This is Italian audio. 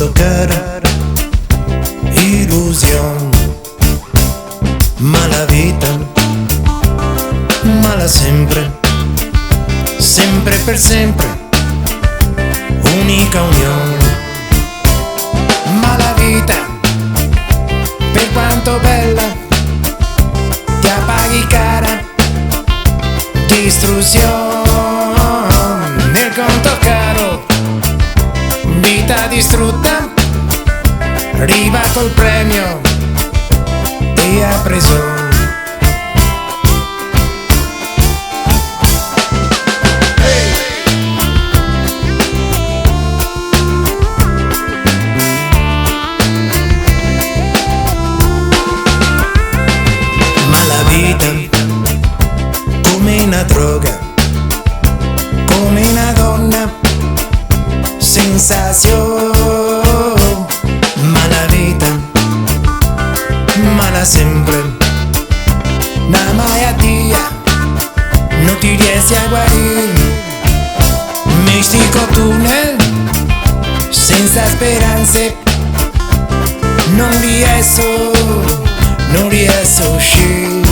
tocar ilusión, mala vita, mala sempre, sempre per sempre, unica unione. Mala vita, per quanto bella, ti appaghi cara, distruzione nel conto caro, vita distrutta, arriva col premio e ha preso. Come una droga, come una donna, sensazione, mala vita, mala sempre, una malattia, non ti riesci a guarire, mistico tunnel, senza speranze, non riesco a uscire.